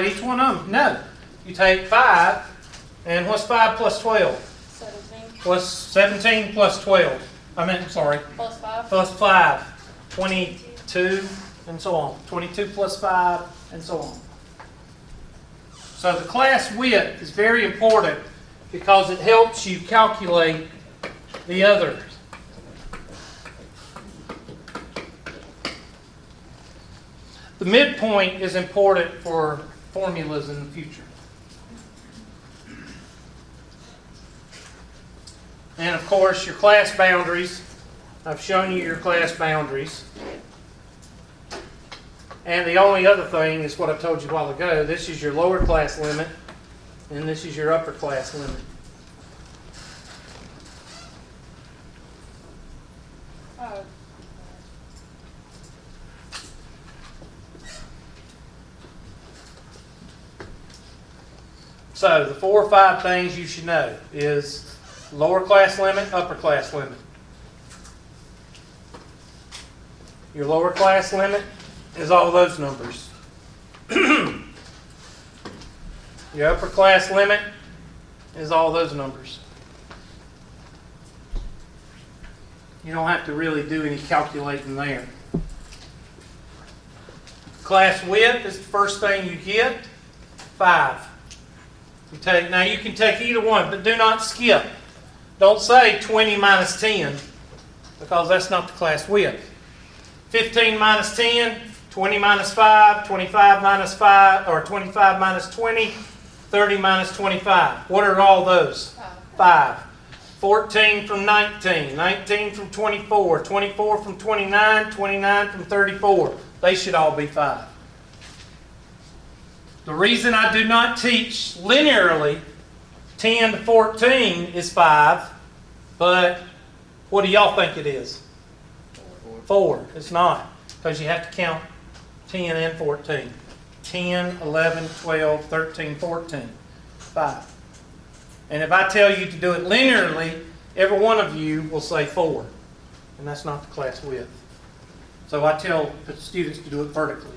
each one of them? No. You take 5, and what's 5 plus 12? 17. What's 17 plus 12? Sorry. Plus 5. Plus 5. 22, and so on. 22 plus 5, and so on. So the class width is very important because it helps you calculate the others. The midpoint is important for formulas in the future. And of course, your class boundaries. I've shown you your class boundaries. And the only other thing is what I told you a while ago. This is your lower class limit, and this is your upper class limit. Oh. So the 4 or 5 things you should know is lower class limit, upper class limit. Your lower class limit is all those numbers. Your upper class limit is all those numbers. You don't have to really do any calculating there. Class width is the first thing you get, 5. Now you can take either one, but do not skip. Don't say 20 minus 10, because that's not the class width. 15 minus 10, 20 minus 5, 25 minus 5, or 25 minus 20, 30 minus 25. What are all those? 5. 14 from 19, 19 from 24, 24 from 29, 29 from 34. They should all be 5. The reason I do not teach linearly 10 to 14 is 5, but what do y'all think it is? 4. It's not, because you have to count 10 and 14. 10, 11, 12, 13, 14. 5. And if I tell you to do it linearly, every one of you will say 4. And that's not the class width. So I tell the students to do it vertically.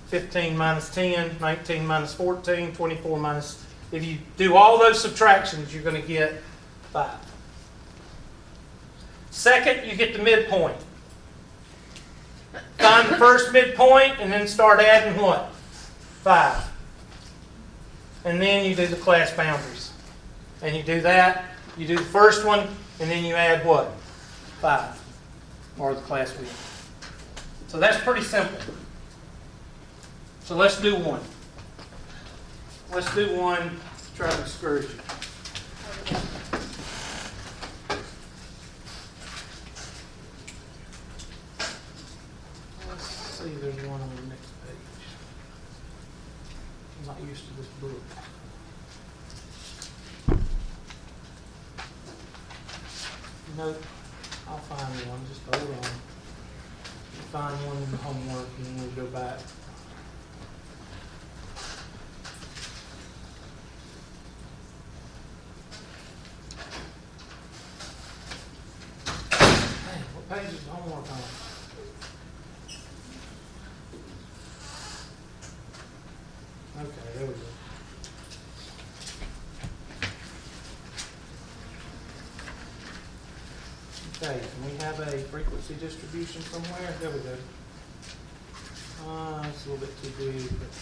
15 minus 10, 19 minus 14, 24 minus... If you do all those subtractions, you're going to get 5. Second, you get the midpoint. Find the first midpoint and then start adding what? 5. And then you do the class boundaries. And you do that, you do the first one, and then you add what? 5. Or the class width. So that's pretty simple. So let's do one. Let's do one to try to discourage you. Let's see, there's one on the next page. I'm not used to this book. Nope, I'll find one. Just hold on. Find one in the homework and then we'll go back. Hey, what page is the homework on? Okay, there we go. Okay, can we have a frequency distribution somewhere? There we go. It's a little bit too big, but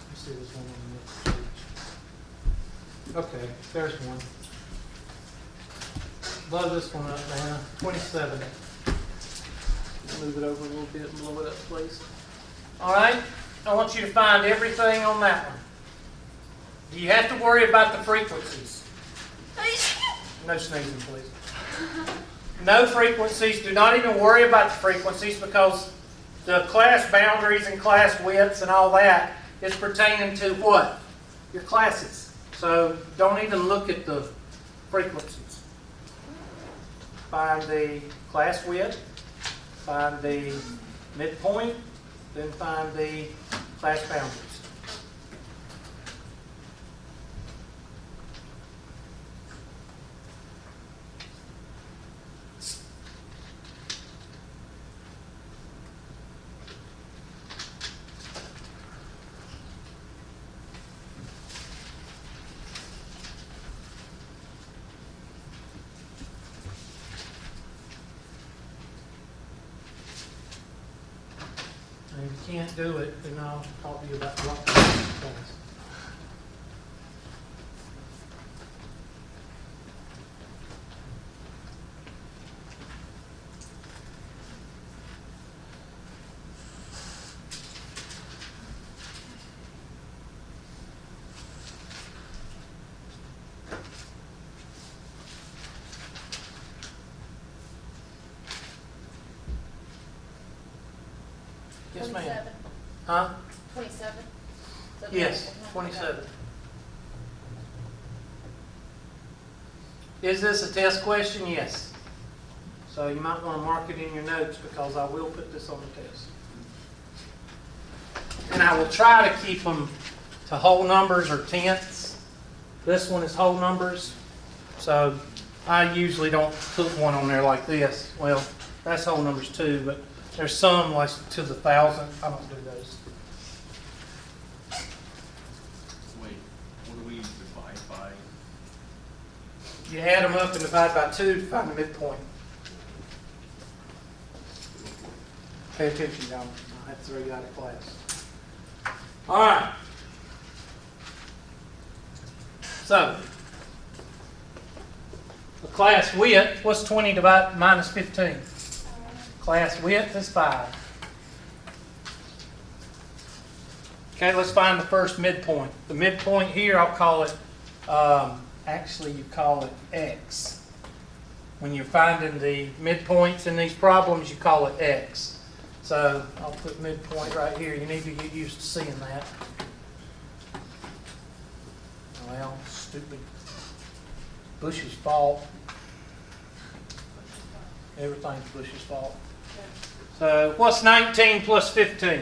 let's see this one on the next page. Okay, there's one. Blow this one up now. 27. Move it over a little bit and blow it up, please. All right, I want you to find everything on that one. Do you have to worry about the frequencies? No sneezing, please. No frequencies. Do not even worry about the frequencies because the class boundaries and class widths and all that is pertaining to what? Your classes. So don't even look at the frequencies. Find the class width, find the midpoint, then find the class boundaries. can't do it, then I'll talk to you about what class. Yes, ma'am. 27. Huh? 27? Is that Yes, the- 27. Is this a test question? Yes. So you might want to mark it in your notes because I will put this on the test. And I will try to keep them to whole numbers or tenths. This one is whole numbers. So I usually don't put one on there like this. Well, that's whole numbers too, but there's some like to the thousandth. I don't do those. Wait, what do we divide by? You add them up and divide by 2 to find the midpoint. Pay attention, y'all. I have to throw you out of class. All right. So, the class width, what's 20 divided minus 15? Class width is 5. Okay, let's find the first midpoint. The midpoint here, I'll call it, actually you call it X. When you're finding the midpoints in these problems, you call it X. So I'll put midpoint right here. You need to get used to seeing that. Well, stupid. Bush's fault. Everything's Bush's fault. So what's 19 plus 15?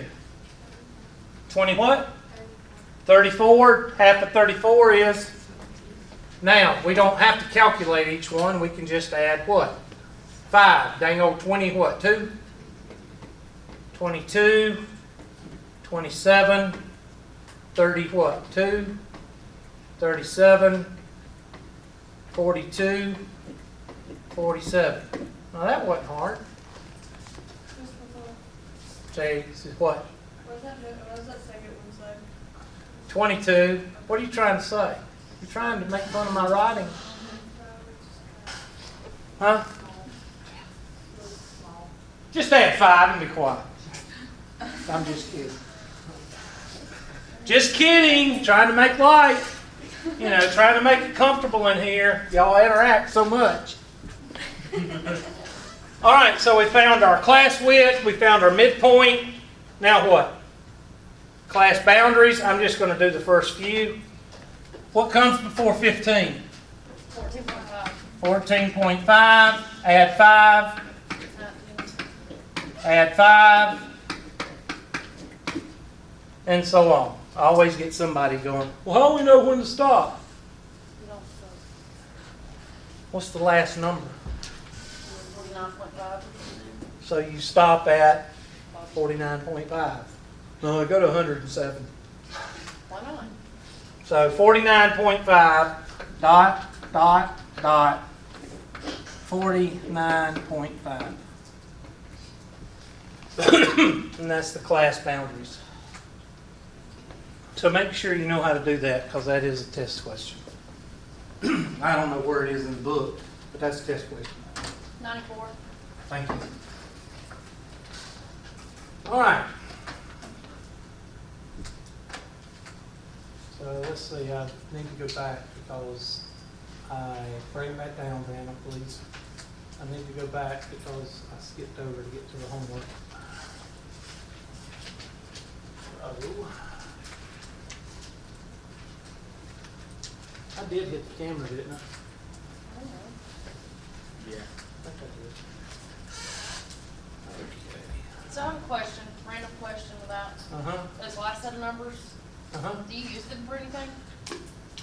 20 what? 34. Half of 34 is? Now, we don't have to calculate each one. We can just add what? 5. Dang old 20 what? 2? 22, 27, 30 what? 2, 37, 42, 47. Now that wasn't hard. Say, this is what? What does that second one say? 22. What are you trying to say? You're trying to make fun of my writing? Huh? Just add 5 and be quiet. I'm just kidding. Just kidding. Trying to make light. You know, trying to make it comfortable in here. Y'all interact so much. All right, so we found our class width. We found our midpoint. Now what? Class boundaries. I'm just going to do the first few. What comes before 15? 14.5. 14.5. Add 5. 19. Add 5. And so on. I always get somebody going, well, how do we know when to stop? You don't know. What's the last number? 49.5. So you stop at 49.5. No, I go to 107. Why not? So 49.5 dot, dot, dot, 49.5. And that's the class boundaries. So make sure you know how to do that because that is a test question. I don't know where it is in the book, but that's a test question. 94. Thank you. All right. So let's see, I need to go back because bring it back down, Dana, please. I need to go back because I skipped over to get to the homework. Oh. I did hit the camera, didn't I? Yeah. I think I did. Okay. So I have a question, random question without Uh-huh, those last set of numbers. uh-huh. Do you use them for anything?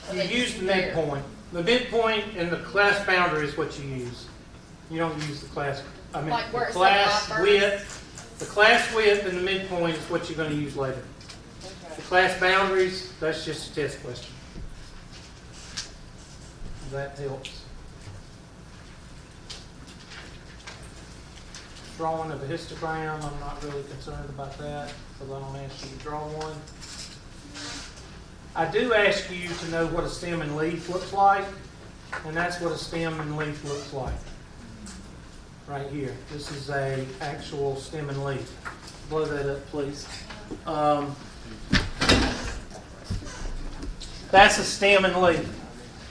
Or You they use just the there? midpoint. The midpoint and the class boundary is what you use. You don't use the class, I mean, Like where the it said class my width. The class width and the midpoint is what you're gonna use later. The class boundaries, that's just a test question. That helps. drawing of a histogram. I'm not really concerned about that, because I don't ask you to draw one. I do ask you to know what a stem and leaf looks like, and that's what a stem and leaf looks like. Right here. This is a actual stem and leaf. Blow that up, please. That's a stem and leaf.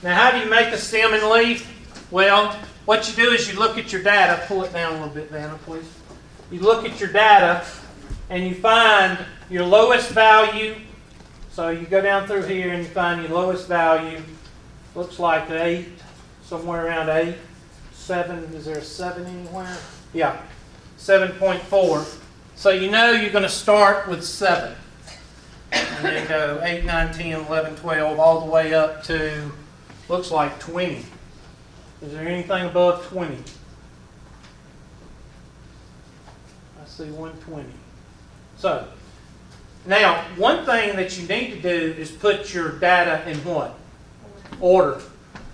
Now, how do you make a stem and leaf? Well, what you do is you look at your data. Pull it down a little bit, Vanna, please. You look at your data, and you find your lowest value. So you go down through here, and you find your lowest value. Looks like 8, somewhere around 8. 7, is there a 7 anywhere? Yeah, 7.4. So you know you're going to start with 7. And then go 8, 9, 10, 11, 12, all the way up to, looks like 20. Is there anything above 20? I see 120. So, now, one thing that you need to do is put your data in what? Order.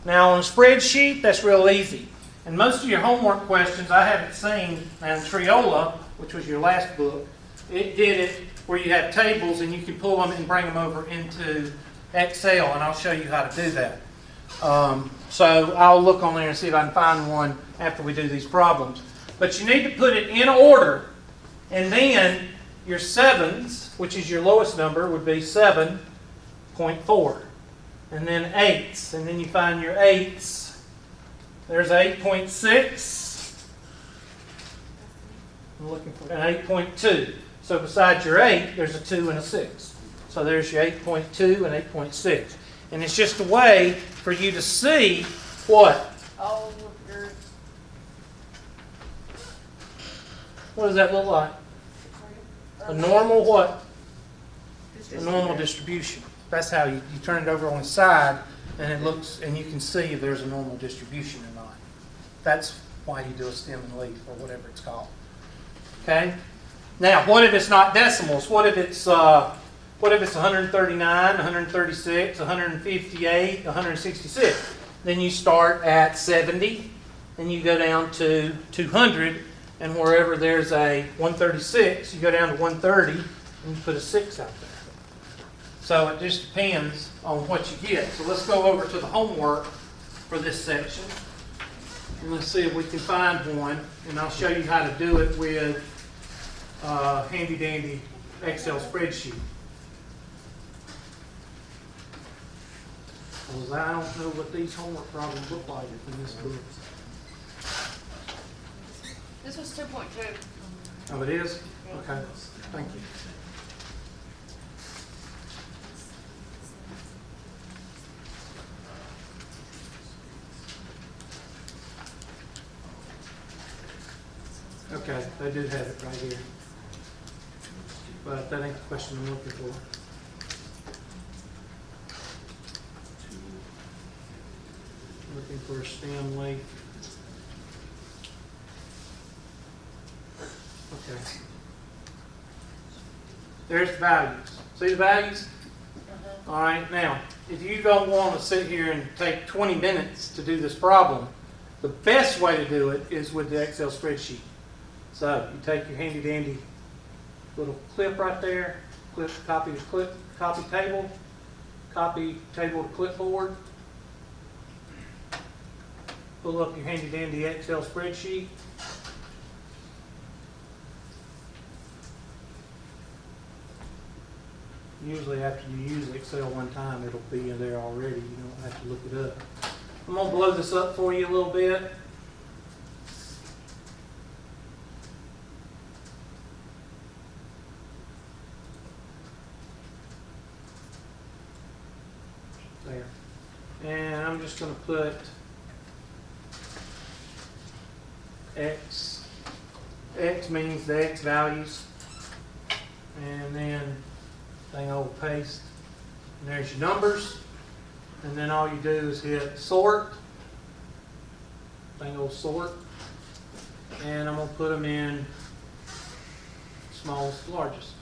Now, on a spreadsheet, that's real easy. And most of your homework questions I haven't seen, and Triola, which was your last book, it did it where you have tables and you can pull them and bring them over into Excel, and I'll show you how to do that. So I'll look on there and see if I can find one after we do these problems. But you need to put it in order, and then your 7s, which is your lowest number, would be 7.4. And then 8s, and then you find your 8s. There's 8.6. I'm looking for an 8.2. So besides your 8, there's a 2 and a 6. So there's your 8.2 and 8.6. And it's just a way for you to see what? Oh, your What does that look like? A normal what? A normal distribution. That's how you turn it over on the side, and it looks, and you can see if there's a normal distribution or not. That's why you do a stem and leaf, or whatever it's called. Okay. Now, what if it's not decimals? What if it's 139, 136, 158, 166? Then you start at 70, and you go down to 200, and wherever there's a 136, you go down to 130, and you put a 6 out there. So it just depends on what you get. So let's go over to the homework for this section. And let's see if we can find one. And I'll show you how to do it with a handy dandy Excel spreadsheet. Because I don't know what these homework problems look like in this book. This was 2.2. Oh, it is? Okay. Thank you. Okay, they do have it right here. But that ain't the question I'm looking for. Looking for a stem leaf. Okay. There's the values. See the values? All right, now, if you don't want to sit here and take 20 minutes to do this problem, the best way to do it is with the Excel spreadsheet. So you take your handy dandy little clip right there, copy table to clipboard, pull up your handy dandy Excel spreadsheet. Usually after you use Excel one time, it'll be in there already. You don't have to look it up. I'm going to blow this up for you a little bit. There. And I'm just going to put X. X means the X values. And then old paste. And there's your numbers. And then all you do is hit sort. Old sort. And I'm going to put them in smallest to largest.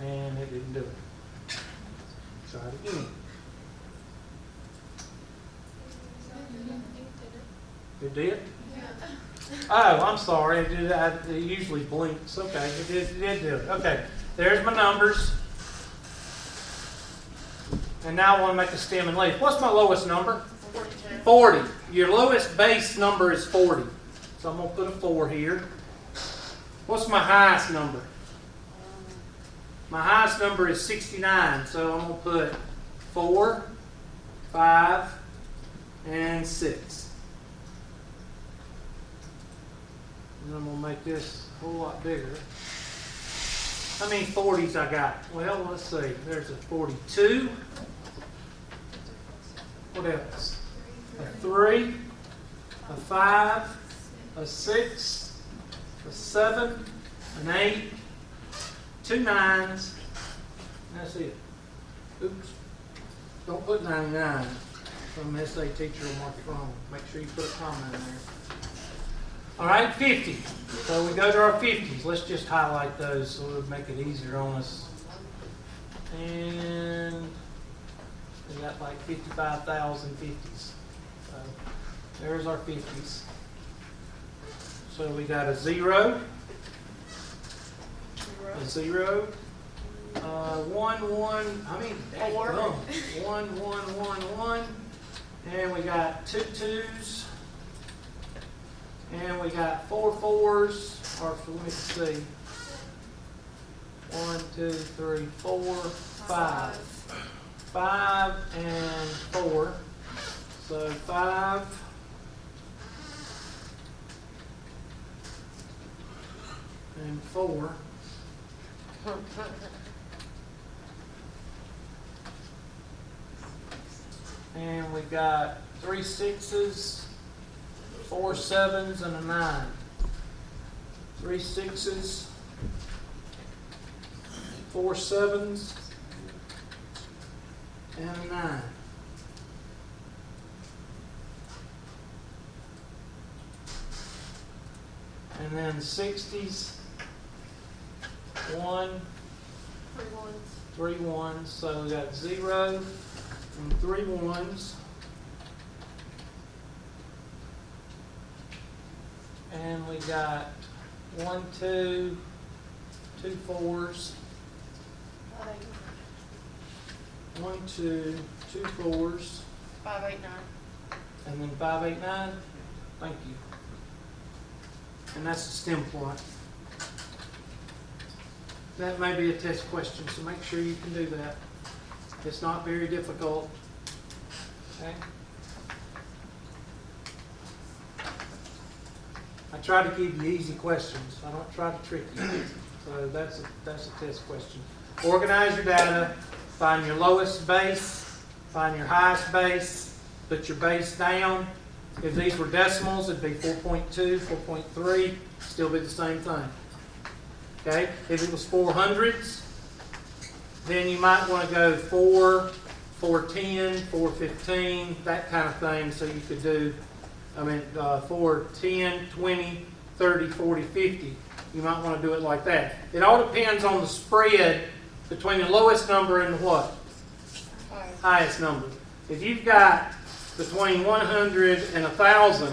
And it didn't do it. Try it again. It did? Yeah. Oh, I'm sorry, it usually blinks, okay, it did do it, okay. There's my numbers. And now I want to make a stem and leaf. What's my lowest number? 42. 40. Your lowest base number is 40. So I'm going to put a 4 here. What's my highest number? My highest number is 69. So I'm going to put 4, 5, and 6. And I'm going to make this a whole lot bigger. How many 40s I got? Well, let's see. There's a 42. What else? A 3, a 5, a 6, a 7, an 8, 2 9s. That's it. Oops. Don't put 99. Some SA teacher will mark it wrong. Make sure you put a comma in there. All right, 50. So we go to our 50s. Let's just highlight those so it'll make it easier on us. And we got like 55,000 50s. So there's our 50s. So we got a 0, a 0, 1, 1. I mean, that's 4. dumb. 1, 1, 1, 1. And we got 2 2s. And we got 4 4s. Or let me see. 1, 2, 3, 4, 5. 5 and 4. So 5 and 4. And we got 3 6s, 4 7s, and a 9. 3 6s, 4 7s, and a 9. And then 60s, 1, 3 1s. So we got 0 and 3 1s. And we got 1 2, 2 4s. 1 2, 2 4s. 5 8 9. And then 5 8 9. Thank you. And that's a stem plot. That may be a test question, so make sure you can do that. It's not very difficult. Okay? I try to give you easy questions. I don't try to trick you. So that's a test question. Organize your data. Find your lowest base. Find your highest base. Put your base down. If these were decimals, it'd be 4.2, 4.3, still be the same thing. Okay? If it was 400s, then you might want to go 4, 410, 415, that kind of thing. So you could do, 4, 10, 20, 30, 40, 50. You might want to do it like that. It all depends on the spread between the lowest number and the what? Highest number. If you've got between 100 and 1,000,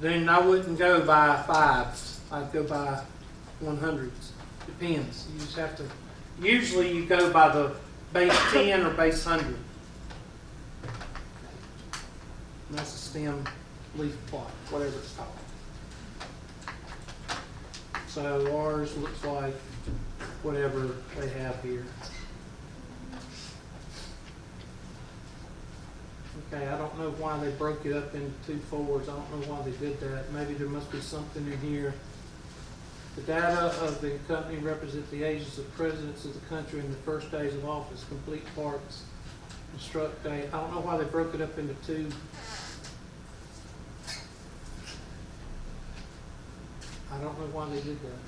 then I wouldn't go by 5s. I'd go by 100s. Depends. You just have to. Usually you go by the base 10 or base 100. And that's a stem leaf plot, whatever it's called. So ours looks like whatever they have here. Okay, I don't know why they broke it up into 2 4s. I don't know why they did that. Maybe there must be something in here. The data of the company represent the ages of presidents of the country in the first days of office. Complete parts, instruct date. I don't know why they broke it up into 2. I don't know why they did that.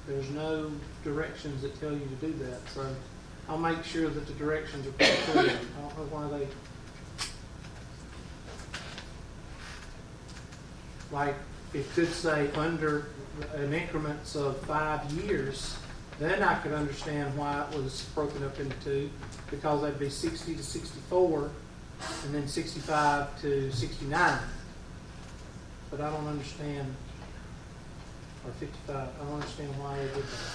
There's no directions that tell you to do that, so I'll make sure that the directions are pretty clear. I don't know why they, like, it could say under an increments of 5 years, then I could understand why it was broken up into 2, because that'd be 60 to 64 and then 65 to 69. But I don't understand, or 55, I don't understand why they did that.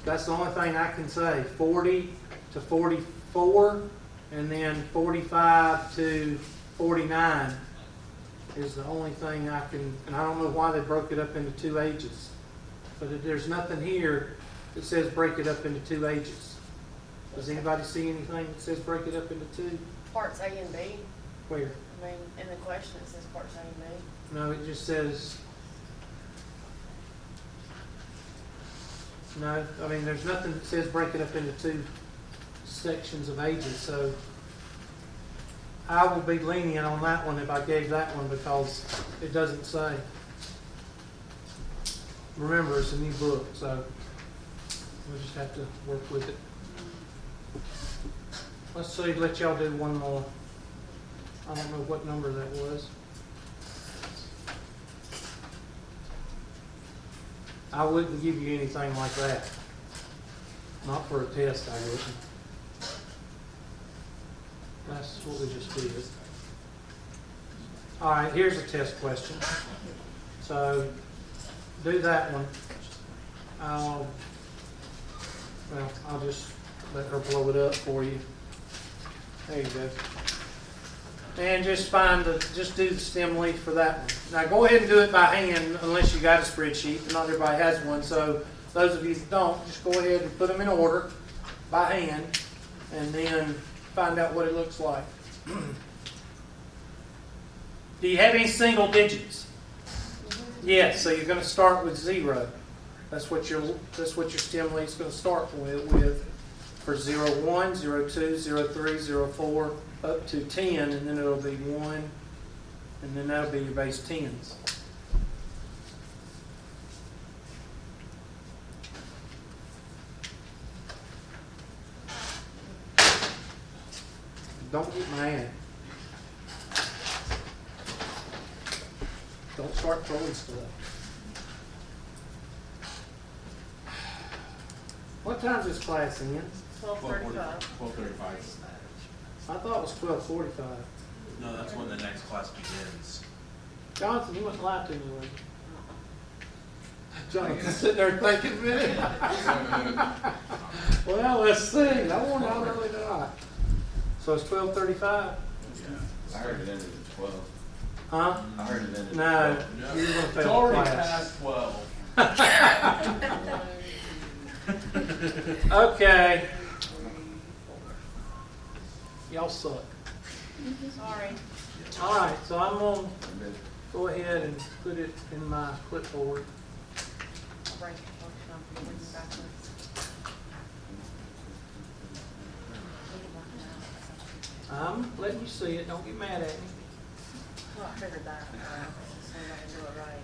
That's the only thing I can say, 40 to 44, and then 45 to 49 is the only thing I can, and I don't know why they broke it up into 2 ages. But there's nothing here that says break it up into 2 ages. Does anybody see anything that says break it up into 2? Parts A and B. Where? I mean, in the question it says parts A and B. No, it just says, no, I mean, there's nothing that says break it up into 2 sections of ages, so I will be lenient on that one if I gave that one because it doesn't say. Remember, it's a new book, so we'll just have to work with it. Let's see, let y'all do one more. I don't know what number that was. I wouldn't give you anything like that. Not for a test, I wouldn't. That's what we just did. All right, here's a test question. So, do that one. I'll just let her blow it up for you. There you go. And just just do the stem leaf for that one. Now go ahead and do it by hand unless you got a spreadsheet. Not everybody has one, so those of you that don't, just go ahead and put them in order by hand and then find out what it looks like. Do you have any single digits? Yes, so you're going to start with 0. That's what your stem leaf's going to start with for 0, 1, 0, 2, 0, 3, 0, 4, up to 10, and then it'll be 1, and then that'll be your base 10s. Don't get mad. Don't start throwing stuff. What time is this class in? 12:35. 12:35. I thought it was 12:45. No, that's when the next class begins. Jonathan, you wouldn't lie to me, would you? Jonathan's sitting there thinking, a minute. Well, let's see. I wonder how early did I? So it's 12:35? Yeah. I heard it ended at 12. Huh? I heard it ended No, at 12. you're going to It's fail already class. past 12. Okay. Y'all suck. Sorry. All right, so I'm going to go ahead and put it in my clipboard. I'll break it. I'll come backwards. I'm letting you see it. Don't get mad at me. Well, I figured that. So I can do it right.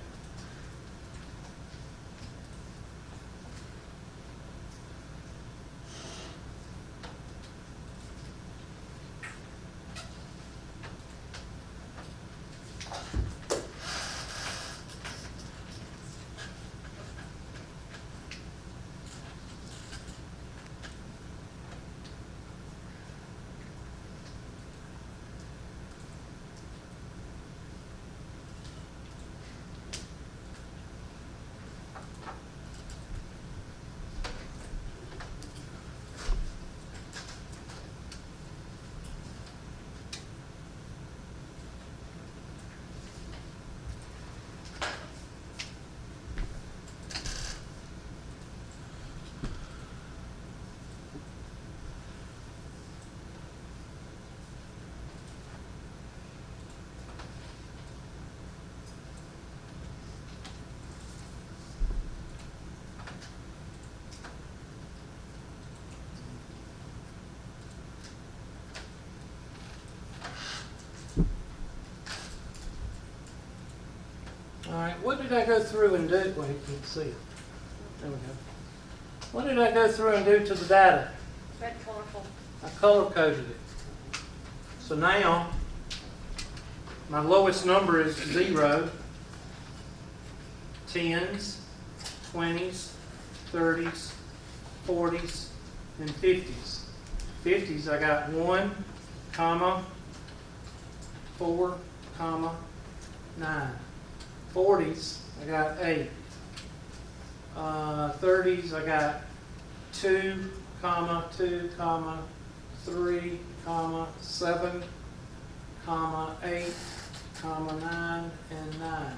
All right, what did I go through and do? Well, you can't see it. There we go. What did I go through and do to the data? Red colorful. I color coded it. So now, my lowest number is 0, 10s, 20s, 30s, 40s, and 50s. 50s, I got 1, comma, 4, comma, 9. 40s, I got 8. 30s, I got 2, comma, 2, comma, 3, comma, 7, comma, 8, comma, 9, and 9.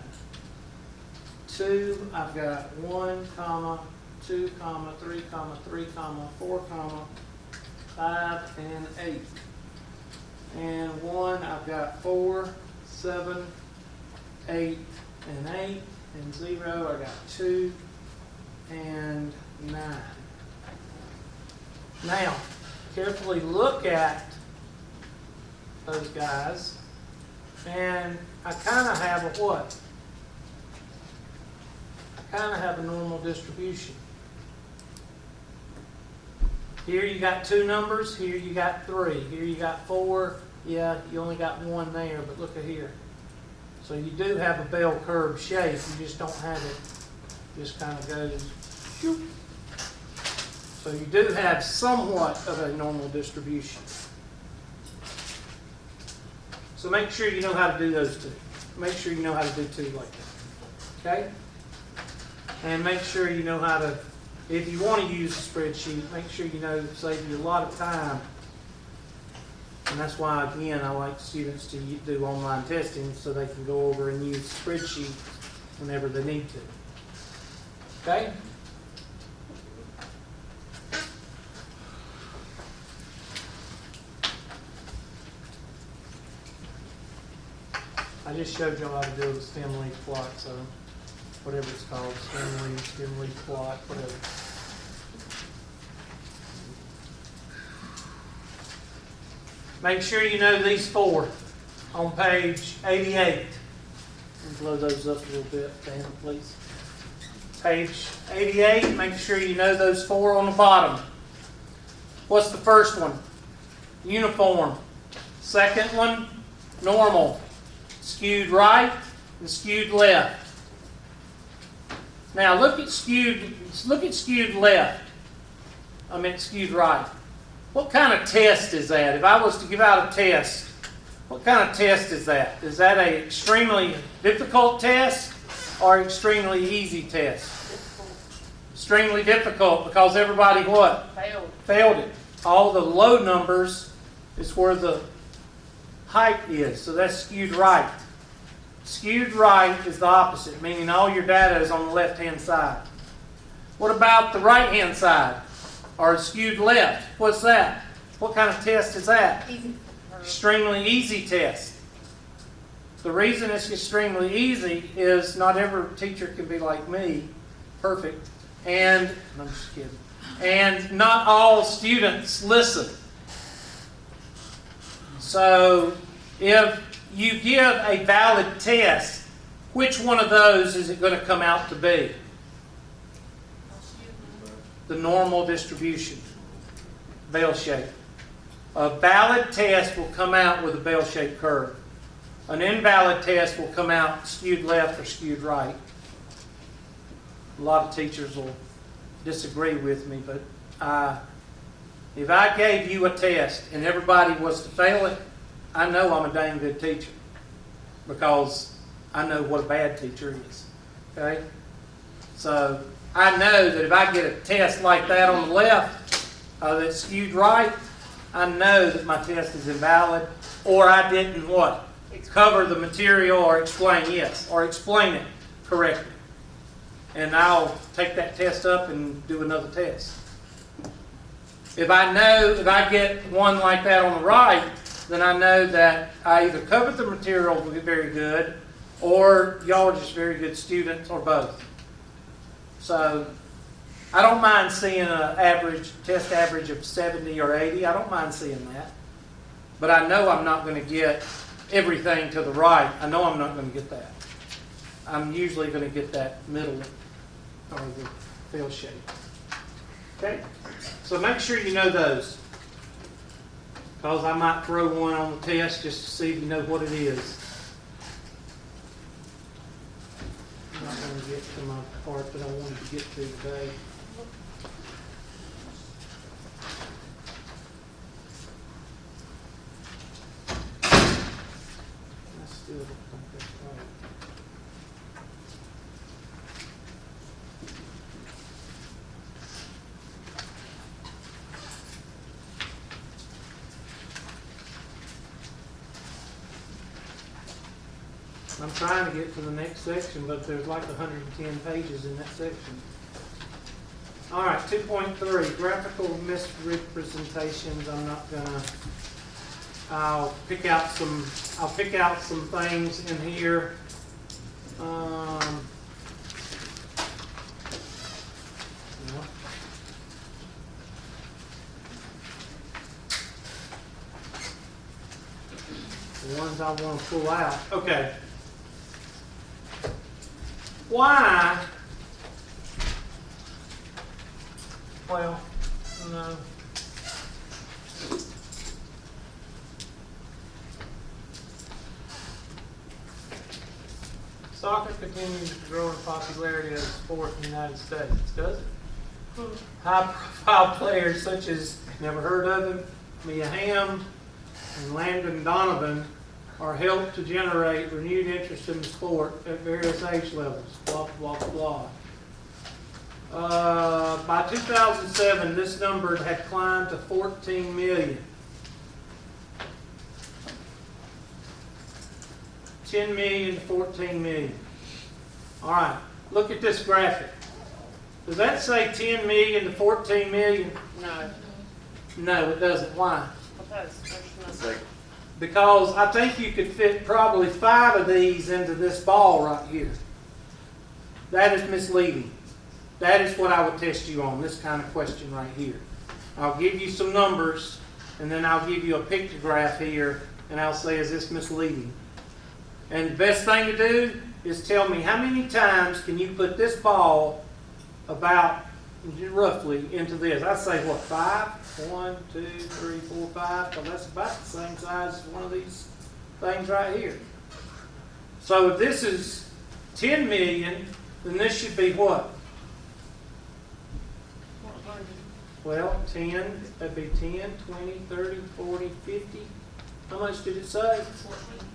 2, I've got 1, comma, 2, comma, 3, comma, 3, comma, 4, comma, 5, and 8. And 1, I've got 4, 7, 8, and 8. And 0, I got 2 and 9. Now, carefully look at those guys, and I kind of have a what? I kind of have a normal distribution. Here you got 2 numbers, here you got 3, here you got 4. Yeah, you only got 1 there, but look at here. So you do have a bell curve shape, you just don't have it just kind of goes shoop. So you do have somewhat of a normal distribution. So make sure you know how to do those two. Make sure you know how to do 2 like that. Okay? And make sure you know how to, if you want to use a spreadsheet, make sure you know it saves you a lot of time. And that's why, again, I like students to do online testing so they can go over and use spreadsheets whenever they need to. Okay? I just showed y'all how to do the stem leaf plot, so whatever it's called, stem leaf plot, whatever. Make sure you know these 4 on page 88. Blow those up a little bit, Dan, please. Page 88, make sure you know those 4 on the bottom. What's the first one? Uniform. Second one, normal. Skewed right and skewed left. Now look at skewed left. I meant skewed right. What kind of test is that? If I was to give out a test, what kind of test is that? Is that an extremely difficult test or extremely easy test? Extremely difficult because everybody what? Failed it. All the low numbers is where the height is. So that's skewed right. Skewed right is the opposite, meaning all your data is on the left-hand side. What about the right-hand side? Or skewed left? What's that? What kind of test is that? Easy. Extremely easy test. The reason it's extremely easy is not every teacher can be like me, perfect, and I'm just kidding. And not all students listen. So if you give a valid test, which one of those is it going to come out to be? The normal distribution, bell shape. A valid test will come out with a bell-shaped curve. An invalid test will come out skewed left or skewed right. A lot of teachers will disagree with me, but if I gave you a test and everybody was to fail it, I know I'm a dang good teacher because I know what a bad teacher is. Okay? So I know that if I get a test like that on the left that's skewed right, I know that my test is invalid or I didn't what? Cover the material or explain it correctly. And I'll take that test up and do another test. If I get one like that on the right, then I know that I either covered the material very good or y'all are just very good students or both. So I don't mind seeing an test average of 70 or 80. I don't mind seeing that. But I know I'm not going to get everything to the right. I know I'm not going to get that. I'm usually going to get that middle or the bell shape. Okay? So make sure you know those. Because I might throw one on the test just to see if you know what it is. I'm not going to get to my part that I wanted to get to today. I'm trying to get to the next section, but there's like 110 pages in that section. All right, 2.3, graphical misrepresentations. I'm not gonna, I'll pick out some things in here. Yeah. The ones I want to pull out. Okay. Why? Well, no. Soccer continues to grow in popularity as a sport in the United States, does it? High-profile players such as, never heard of him, Mia Hamm and Landon Donovan are helped to generate renewed interest in the sport at various age levels. Blah, blah, blah. By 2007, this number had climbed to 14 million. 10 million to 14 million. All right, look at this graphic. Does that say 10 million to 14 million? No, No, it doesn't. Why? because there's It's no. like, Because I think you could fit probably 5 of these into this ball right here. That is misleading. That is what I would test you on, this kind of question right here. I'll give you some numbers, and then I'll give you a pictograph here, and I'll say, is this misleading? And the best thing to do is tell me how many times can you put this ball about roughly into this. I say what, 5? 1, 2, 3, 4, 5. Well, that's about the same size as one of these things right here. So if this is 10 million, then this should be what? Well, 10, that'd be 10, 20, 30, 40, 50. How much did it say? 14.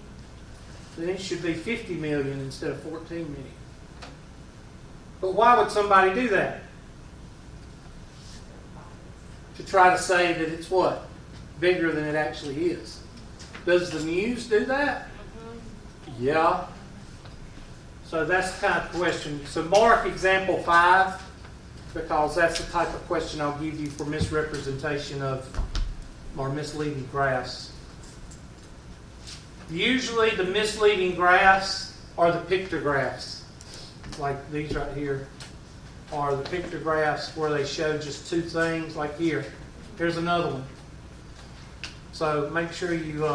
Then it should be 50 million instead of 14 million. But why would somebody do that? To try to say that it's what? Bigger than it actually is. Does the news do that? Yeah. So that's the kind of question. So mark example 5, because that's the type of question I'll give you for misrepresentation of or misleading graphs. Usually the misleading graphs are the pictographs, like these right here, are the pictographs where they show just 2 things, like here. Here's another one. So make sure you